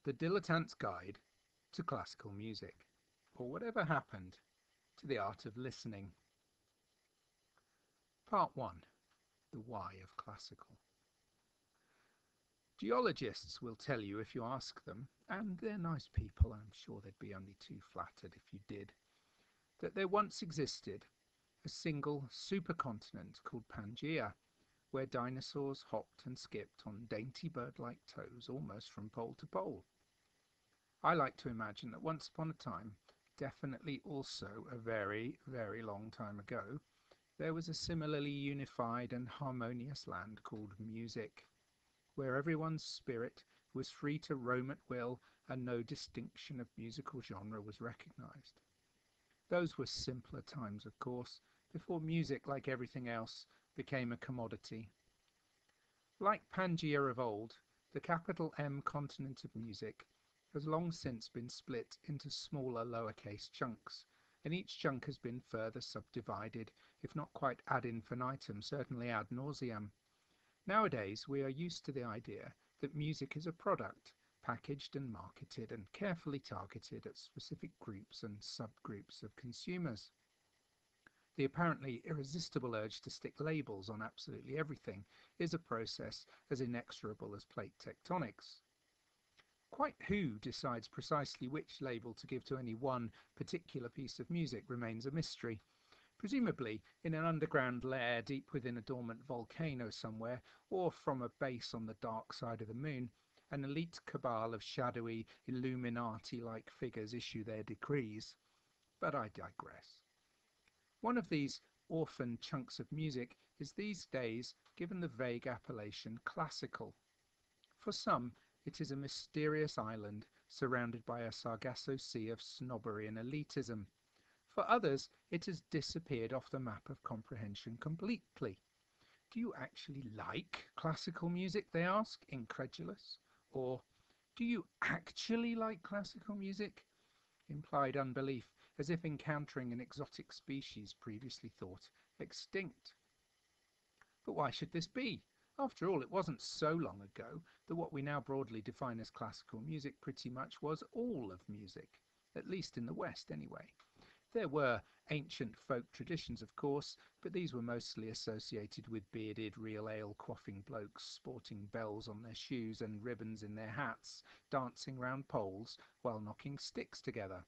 The Dilettante's Guide to Classical Music, or Whatever Happened to the Art of Listening. Part 1. The Why of Classical. Geologists will tell you if you ask them, and they're nice people, I'm sure they'd be only too flattered if you did, that there once existed a single supercontinent called Pangaea, where dinosaurs hopped and skipped on dainty bird-like toes almost from pole to pole. I like to imagine that once upon a time, definitely also a very, very long time ago, there was a similarly unified and harmonious land called music, where everyone's spirit was free to roam at will and no distinction of musical genre was recognized. Those were simpler times, of course, before music, like everything else, became a commodity. Like Pangaea of old, the capital M continent of music has long since been split into smaller lowercase chunks, and each chunk has been further subdivided, if not quite ad infinitum, certainly ad nauseam. Nowadays we are used to the idea that music is a product, packaged and marketed and carefully targeted at specific groups and subgroups of consumers. The apparently irresistible urge to stick labels on absolutely everything is a process as inexorable as plate tectonics. Quite who decides precisely which label to give to any one particular piece of music remains a mystery. Presumably in an underground lair deep within a dormant volcano somewhere, or from a base on the dark side of the moon, an elite cabal of shadowy Illuminati-like figures issue their decrees. But I digress. One of these orphan chunks of music is these days given the vague appellation classical. For some, it is a mysterious island surrounded by a Sargasso sea of snobbery and elitism. For others, it has disappeared off the map of comprehension completely. Do you actually like classical music, they ask, incredulous? Or, do you actually like classical music? Implied unbelief, as if encountering an exotic species previously thought extinct. But why should this be? After all, it wasn't so long ago that what we now broadly define as classical music pretty much was all of music, at least in the West anyway. There were ancient folk traditions, of course, but these were mostly associated with bearded, real ale-quaffing blokes sporting bells on their shoes and ribbons in their hats, dancing round poles while knocking sticks together.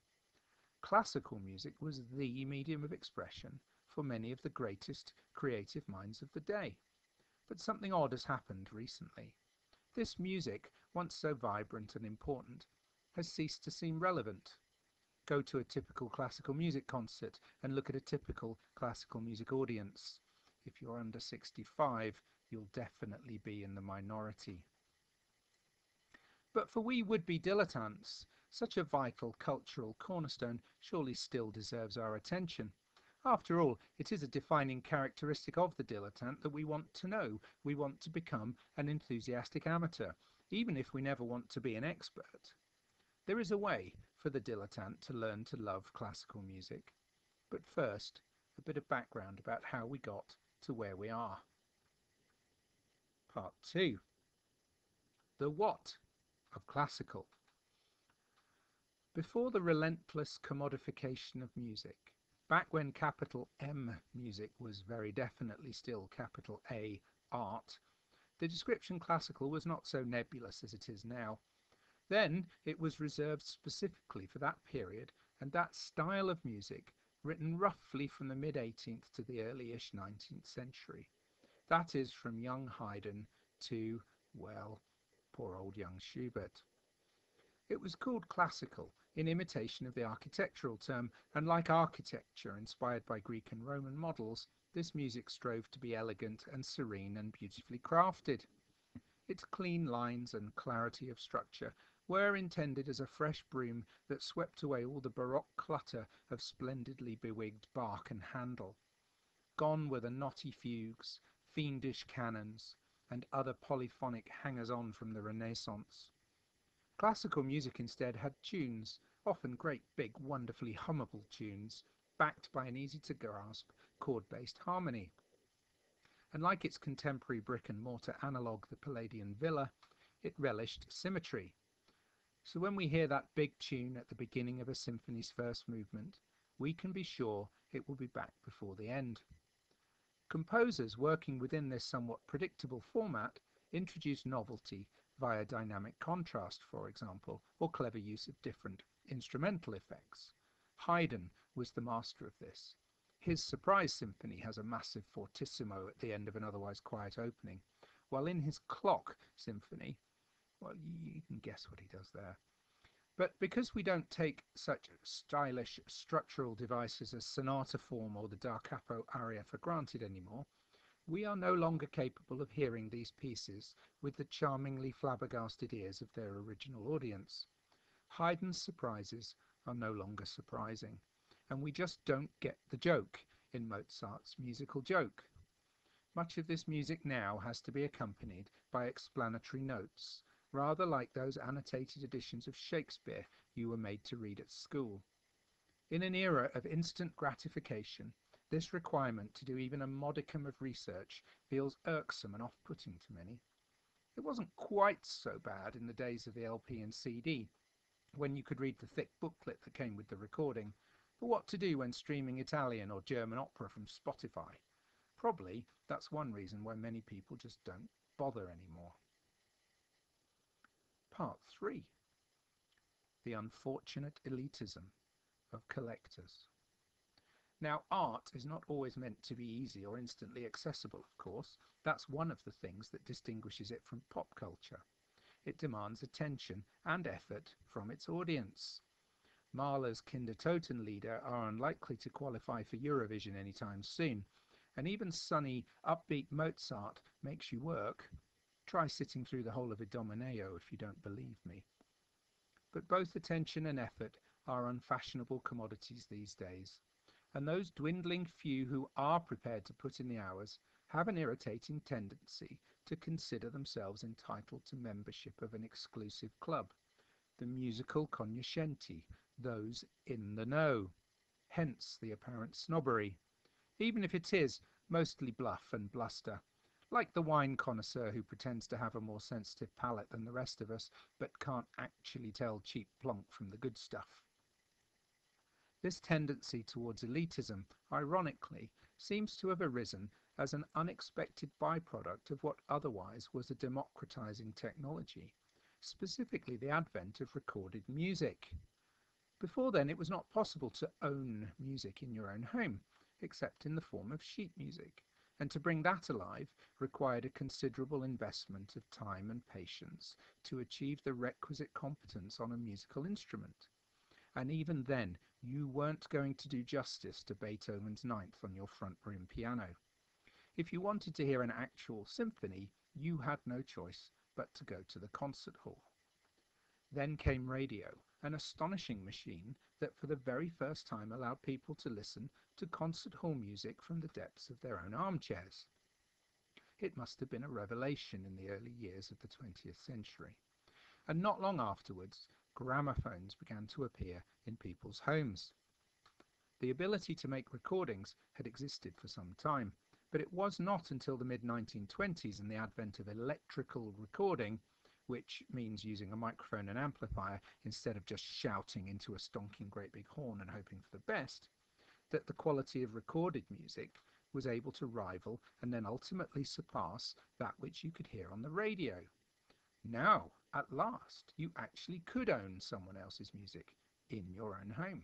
Classical music was the medium of expression for many of the greatest creative minds of the day. But something odd has happened recently. This music, once so vibrant and important, has ceased to seem relevant. Go to a typical classical music concert and look at a typical classical music audience. If you're under 65, you'll definitely be in the minority. But for we would-be dilettantes, such a vital cultural cornerstone surely still deserves our attention. After all, it is a defining characteristic of the dilettante that we want to know. We want to become an enthusiastic amateur, even if we never want to be an expert. There is a way for the dilettante to learn to love classical music. But first, a bit of background about how we got to where we are. Part 2. The what of classical. Before the relentless commodification of music, back when capital M music was very definitely still capital A art, the description classical was not so nebulous as it is now. Then it was reserved specifically for that period and that style of music, written roughly from the mid-18th to the early-ish 19th century. That is from young Haydn to, well, poor old young Schubert. It was called classical in imitation of the architectural term, and like architecture inspired by Greek and Roman models, this music strove to be elegant and serene and beautifully crafted. Its clean lines and clarity of structure were intended as a fresh broom that swept away all the baroque clutter of splendidly bewigged bark and handle. Gone were the knotty fugues, fiendish canons, and other polyphonic hangers-on from the Renaissance. Classical music instead had tunes, often great big wonderfully hummable tunes, backed by an easy-to-grasp chord-based harmony. And like its contemporary brick-and-mortar analogue, the Palladian villa, it relished symmetry. So when we hear that big tune at the beginning of a symphony's first movement, we can be sure it will be back before the end. Composers working within this somewhat predictable format introduce novelty via dynamic contrast, for example, or clever use of different instrumental effects. Haydn was the master of this. His Surprise Symphony has a massive fortissimo at the end of an otherwise quiet opening, while in his Clock Symphony, well, you can guess what he does there. But because we don't take such stylish structural devices as sonata form or the Da Capo aria for granted anymore, we are no longer capable of hearing these pieces with the charmingly flabbergasted ears of their original audience. Haydn's surprises are no longer surprising, and we just don't get the joke in Mozart's musical joke. Much of this music now has to be accompanied by explanatory notes, rather like those annotated editions of Shakespeare you were made to read at school. In an era of instant gratification, this requirement to do even a modicum of research feels irksome and off-putting to many. It wasn't quite so bad in the days of the LP and CD, when you could read the thick booklet that came with the recording, but what to do when streaming Italian or German opera from Spotify? Probably that's one reason why many people just don't bother anymore. Part 3. The unfortunate elitism of collectors. Now, art is not always meant to be easy or instantly accessible, of course. That's one of the things that distinguishes it from pop culture. It demands attention and effort from its audience. Mahler's Kindertotenlieder are unlikely to qualify for Eurovision anytime soon, and even sunny, upbeat Mozart makes you work. Try sitting through the whole of Idomeneo if you don't believe me. But both attention and effort are unfashionable commodities these days, and those dwindling few who are prepared to put in the hours have an irritating tendency to consider themselves entitled to membership of an exclusive club, the musical cognoscenti, those in the know. Hence the apparent snobbery, even if it is mostly bluff and bluster, like the wine connoisseur who pretends to have a more sensitive palate than the rest of us, but can't actually tell cheap plonk from the good stuff. This tendency towards elitism, ironically, seems to have arisen as an unexpected byproduct of what otherwise was a democratizing technology, specifically the advent of recorded music. Before then, it was not possible to own music in your own home, except in the form of sheet music, and to bring that alive required a considerable investment of time and patience to achieve the requisite competence on a musical instrument. And even then, you weren't going to do justice to Beethoven's Ninth on your front room piano. If you wanted to hear an actual symphony, you had no choice but to go to the concert hall. Then came radio, an astonishing machine that for the very first time allowed people to listen to concert hall music from the depths of their own armchairs. It must have been a revelation in the early years of the 20th century. And not long afterwards, gramophones began to appear in people's homes. The ability to make recordings had existed for some time, but it was not until the mid-1920s and the advent of electrical recording, which means using a microphone and amplifier instead of just shouting into a stonking great big horn and hoping for the best, that the quality of recorded music was able to rival and then ultimately surpass that which you could hear on the radio. Now, at last, you actually could own someone else's music in your own home.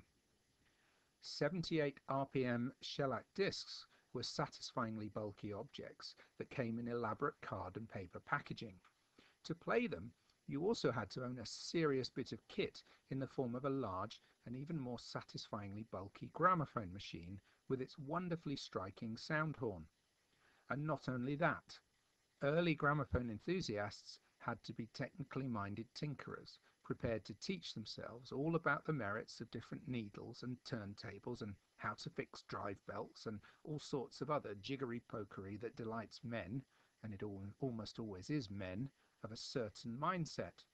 78 RPM shellac discs were satisfyingly bulky objects that came in elaborate card and paper packaging. To play them, you also had to own a serious bit of kit in the form of a large and even more satisfyingly bulky gramophone machine with its wonderfully striking sound horn. And not only that, early gramophone enthusiasts had to be technically minded tinkerers, prepared to teach themselves all about the merits of different needles and turntables and how to fix drive belts and all sorts of other jiggery-pokery that delights men, and it almost always is men, of a certain mindset.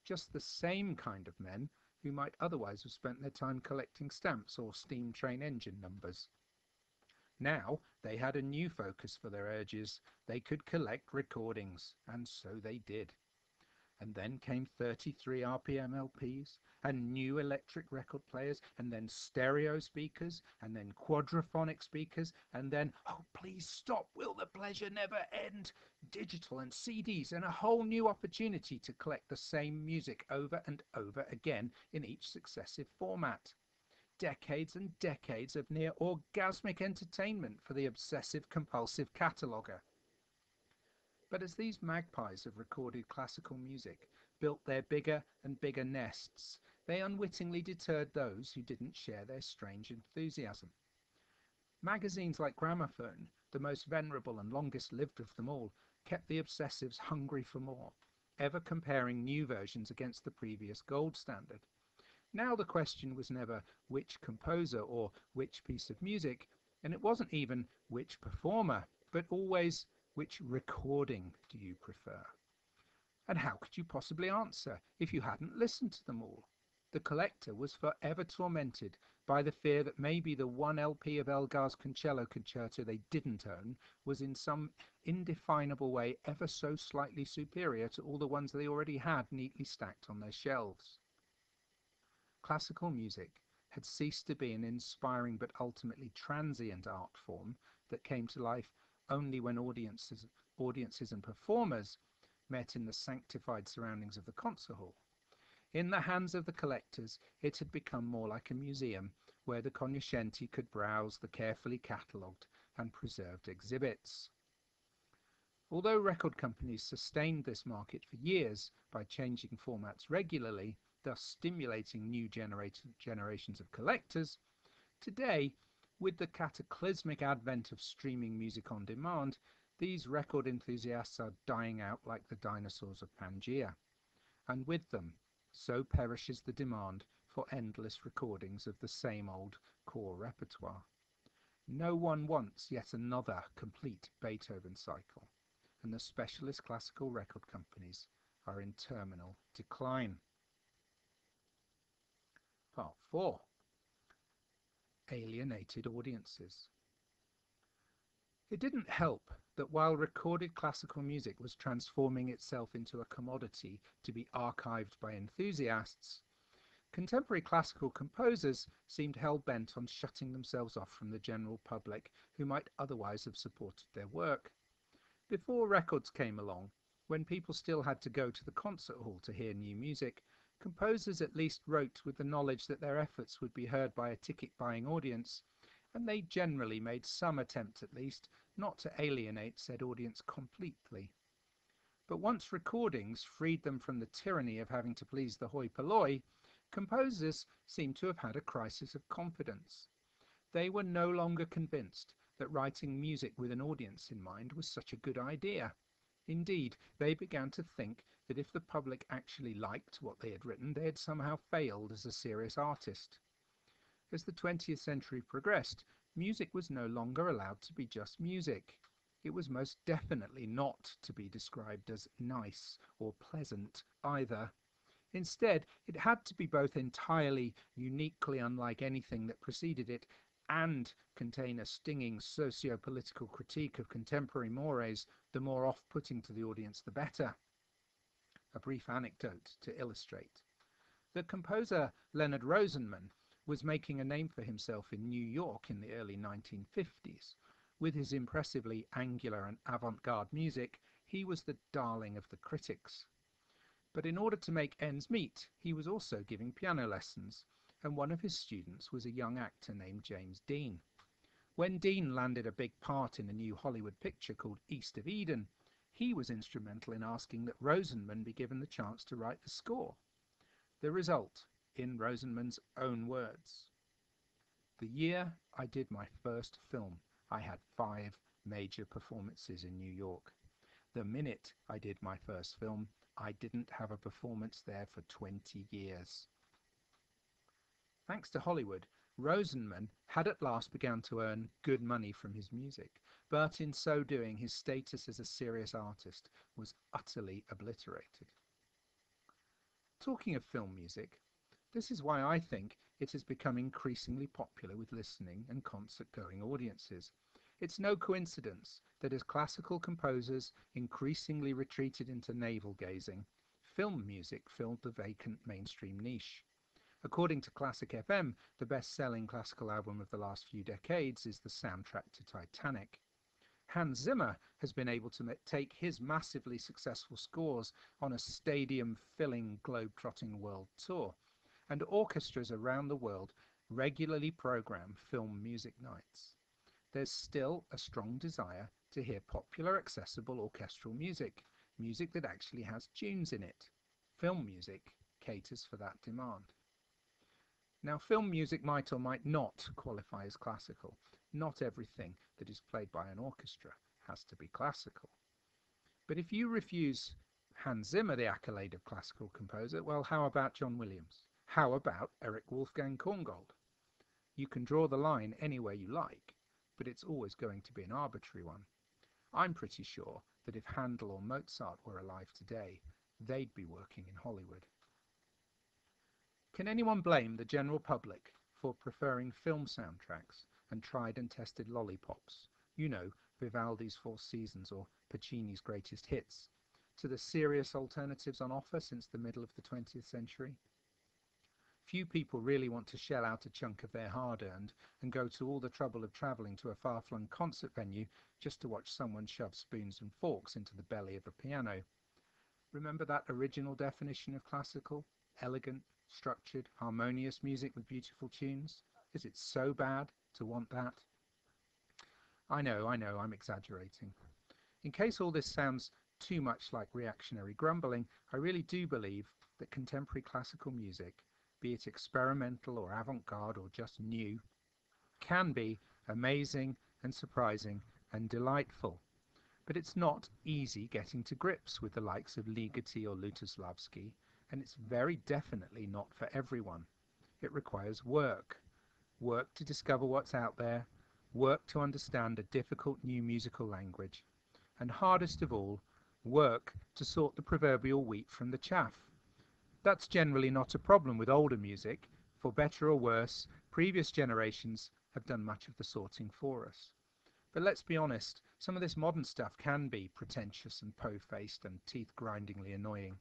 Just the same kind of men who might otherwise have spent their time collecting stamps or steam train engine numbers. Now they had a new focus for their urges. They could collect recordings, and so they did. And then came 33 RPM LPs, and new electric record players, and then stereo speakers, and then quadraphonic speakers, and then, oh please stop, will the pleasure never end, digital and CDs, and a whole new opportunity to collect the same music over and over again in each successive format. Decades and decades of near orgasmic entertainment for the obsessive compulsive cataloguer. But as these magpies of recorded classical music built their bigger and bigger nests, they unwittingly deterred those who didn't share their strange enthusiasm. Magazines like Gramophone, the most venerable and longest lived of them all, kept the obsessives hungry for more, ever comparing new versions against the previous gold standard. Now the question was never which composer or which piece of music, and it wasn't even which performer, but always which recording do you prefer? And how could you possibly answer if you hadn't listened to them all? The collector was forever tormented by the fear that maybe the one LP of Elgar's Concello Concerto they didn't own was in some indefinable way ever so slightly superior to all the ones they already had neatly stacked on their shelves. Classical music had ceased to be an inspiring but ultimately transient art form that came to life only when audiences and performers met in the sanctified surroundings of the concert hall. In the hands of the collectors, it had become more like a museum where the cognoscenti could browse the carefully catalogued and preserved exhibits. Although record companies sustained this market for years by changing formats regularly, thus stimulating new generations of collectors, today, with the cataclysmic advent of streaming music on demand, these record enthusiasts are dying out like the dinosaurs of Pangaea. And with them, so perishes the demand for endless recordings of the same old core repertoire. No one wants yet another complete Beethoven cycle, and the specialist classical record companies are in terminal decline. Part 4. Alienated audiences. It didn't help that while recorded classical music was transforming itself into a commodity to be archived by enthusiasts, contemporary classical composers seemed hell-bent on shutting themselves off from the general public who might otherwise have supported their work. Before records came along, when people still had to go to the concert hall to hear new music, composers at least wrote with the knowledge that their efforts would be heard by a ticket-buying audience, and they generally made some attempt at least not to alienate said audience completely. But once recordings freed them from the tyranny of having to please the hoi polloi, composers seemed to have had a crisis of confidence. They were no longer convinced that writing music with an audience in mind was such a good idea. Indeed, they began to think that if the public actually liked what they had written, they had somehow failed as a serious artist. As the 20th century progressed, music was no longer allowed to be just music. It was most definitely not to be described as nice or pleasant either. Instead, it had to be both entirely, uniquely unlike anything that preceded it, and contain a stinging socio-political critique of contemporary mores, the more off-putting to the audience the better. A brief anecdote to illustrate. The composer Leonard Rosenman was making a name for himself in New York in the early 1950s. With his impressively angular and avant-garde music, he was the darling of the critics. But in order to make ends meet, he was also giving piano lessons, and one of his students was a young actor named James Dean. When Dean landed a big part in a new Hollywood picture called East of Eden, he was instrumental in asking that Rosenman be given the chance to write the score. The result, in Rosenman's own words: "The year I did my first film, I had 5 major performances in New York. The minute I did my first film, I didn't have a performance there for 20 years. Thanks to Hollywood, Rosenman had at last begun to earn good money from his music, but in so doing his status as a serious artist was utterly obliterated. Talking of film music, this is why I think it has become increasingly popular with listening and concert-going audiences. It's no coincidence that as classical composers increasingly retreated into navel-gazing, Film music filled the vacant mainstream niche. According to Classic FM, the best-selling classical album of the last few decades is the soundtrack to Titanic. Hans Zimmer has been able to take his massively successful scores on a stadium-filling, globe-trotting world tour, and orchestras around the world regularly program film music nights. There's still a strong desire to hear popular, accessible orchestral music, music that actually has tunes in it. Film music caters for that demand. Now, film music might or might not qualify as classical. Not everything that is played by an orchestra has to be classical. But if you refuse Hans Zimmer, the accolade of classical composer, well, how about John Williams? How about Erich Wolfgang Korngold? You can draw the line anywhere you like, but it's always going to be an arbitrary one. I'm pretty sure that if Handel or Mozart were alive today, they'd be working in Hollywood. Can anyone blame the general public for preferring film soundtracks and tried and tested lollipops, you know, Vivaldi's Four Seasons or Puccini's greatest hits, to the serious alternatives on offer since the middle of the 20th century? Few people really want to shell out a chunk of their hard-earned and go to all the trouble of travelling to a far-flung concert venue just to watch someone shove spoons and forks into the belly of a piano. Remember that original definition of classical? Elegant, structured, harmonious music with beautiful tunes? Is it so bad to want that? I know, I'm exaggerating. In case all this sounds too much like reactionary grumbling, I really do believe that contemporary classical music, be it experimental or avant-garde or just new, can be amazing and surprising and delightful. But it's not easy getting to grips with the likes of Ligeti or Lutosławski, and it's very definitely not for everyone. It requires work to discover what's out there, work to understand a difficult new musical language, and hardest of all, work to sort the proverbial wheat from the chaff. That's generally not a problem with older music. For better or worse, previous generations have done much of the sorting for us. But let's be honest, some of this modern stuff can be pretentious and po-faced and teeth-grindingly annoying.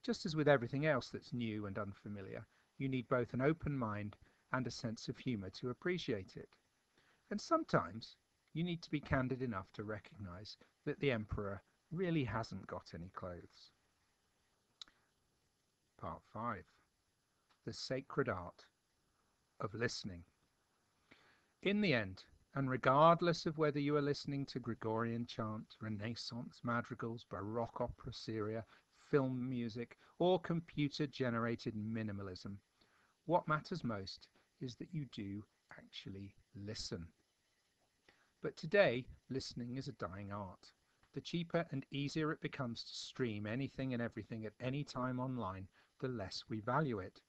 Just as with everything else that's new and unfamiliar, you need both an open mind and a sense of humour to appreciate it. And sometimes you need to be candid enough to recognise that the emperor really hasn't got any clothes. Part 5. The Sacred Art of Listening. In the end, and regardless of whether you are listening to Gregorian chant, Renaissance madrigals, Baroque opera seria, film music, or computer-generated minimalism, what matters most is that you do actually listen. But today, listening is a dying art. The cheaper and easier it becomes to stream anything and everything at any time online, the less we value it.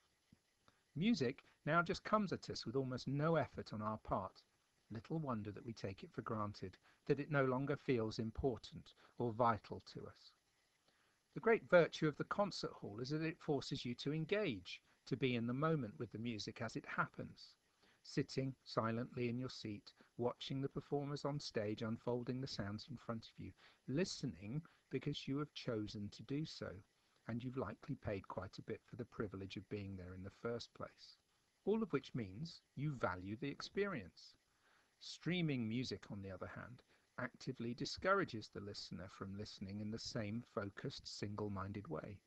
Music now just comes at us with almost no effort on our part. Little wonder that we take it for granted, that it no longer feels important or vital to us. The great virtue of the concert hall is that it forces you to engage, to be in the moment with the music as it happens. Sitting silently in your seat, watching the performers on stage unfolding the sounds in front of you, listening because you have chosen to do so, and you've likely paid quite a bit for the privilege of being there in the first place. All of which means you value the experience. Streaming music, on the other hand, actively discourages the listener from listening in the same focused, single-minded way.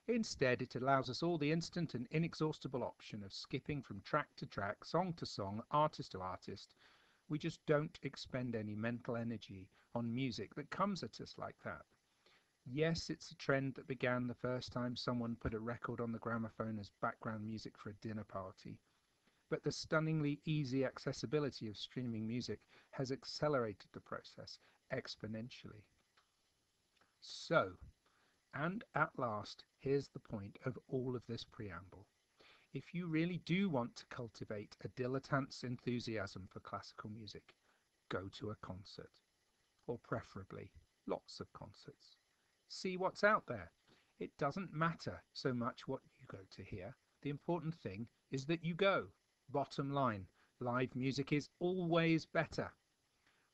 Instead, it allows us all the instant and inexhaustible option of skipping from track to track, song to song, artist to artist. We just don't expend any mental energy on music that comes at us like that. Yes, it's a trend that began the first time someone put a record on the gramophone as background music for a dinner party. But the stunningly easy accessibility of streaming music has accelerated the process exponentially. So, and at last, here's the point of all of this preamble. If you really do want to cultivate a dilettante's enthusiasm for classical music, go to a concert, or preferably lots of concerts. See what's out there. It doesn't matter so much what you go to hear. The important thing is that you go. Bottom line, live music is always better.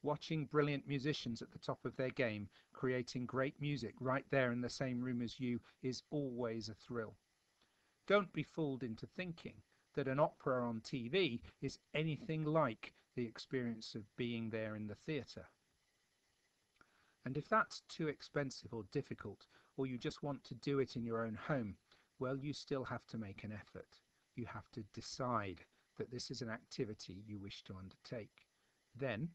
Watching brilliant musicians at the top of their game creating great music right there in the same room as you is always a thrill. Don't be fooled into thinking that an opera on TV is anything like the experience of being there in the theatre. And if that's too expensive or difficult, or you just want to do it in your own home, well, you still have to make an effort. You have to decide that this is an activity you wish to undertake. Then,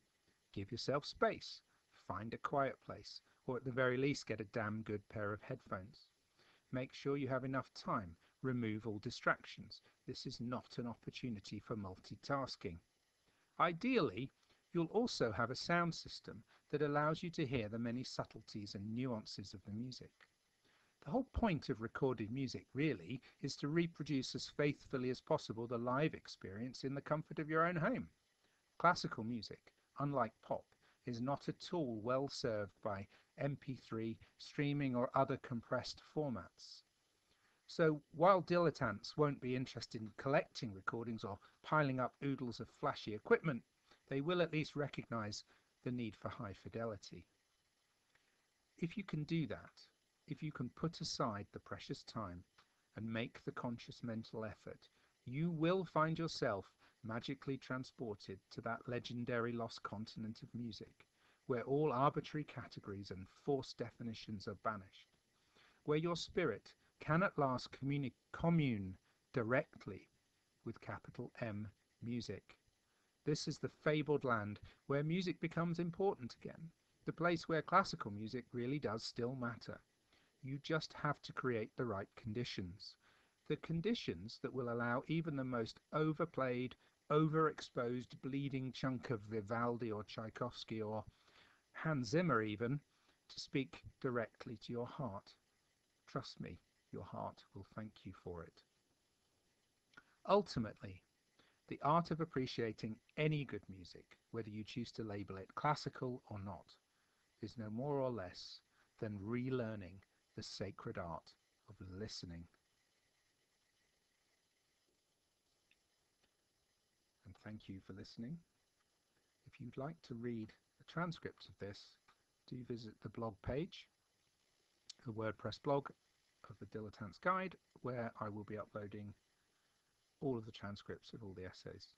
give yourself space. Find a quiet place, or at the very least get a damn good pair of headphones. Make sure you have enough time. Remove all distractions. This is not an opportunity for multitasking. Ideally, you'll also have a sound system that allows you to hear the many subtleties and nuances of the music. The whole point of recorded music, really, is to reproduce as faithfully as possible the live experience in the comfort of your own home. Classical music, unlike pop, is not at all well served by MP3, streaming or other compressed formats. So while dilettantes won't be interested in collecting recordings or piling up oodles of flashy equipment, they will at least recognize the need for high fidelity. If you can do that, if you can put aside the precious time and make the conscious mental effort, you will find yourself magically transported to that legendary lost continent of music, where all arbitrary categories and forced definitions are banished, where your spirit can at last commune directly with capital M music. This is the fabled land where music becomes important again, the place where classical music really does still matter. You just have to create the right conditions. The conditions that will allow even the most overplayed, overexposed bleeding chunk of Vivaldi or Tchaikovsky or Hans Zimmer even to speak directly to your heart. Trust me, your heart will thank you for it. Ultimately, the art of appreciating any good music, whether you choose to label it classical or not, is no more or less than relearning the sacred art of listening. And thank you for listening. If you'd like to read a transcript of this, do visit the blog page, the WordPress blog of the Dilettante's Guide, where I will be uploading all of the transcripts of all the essays.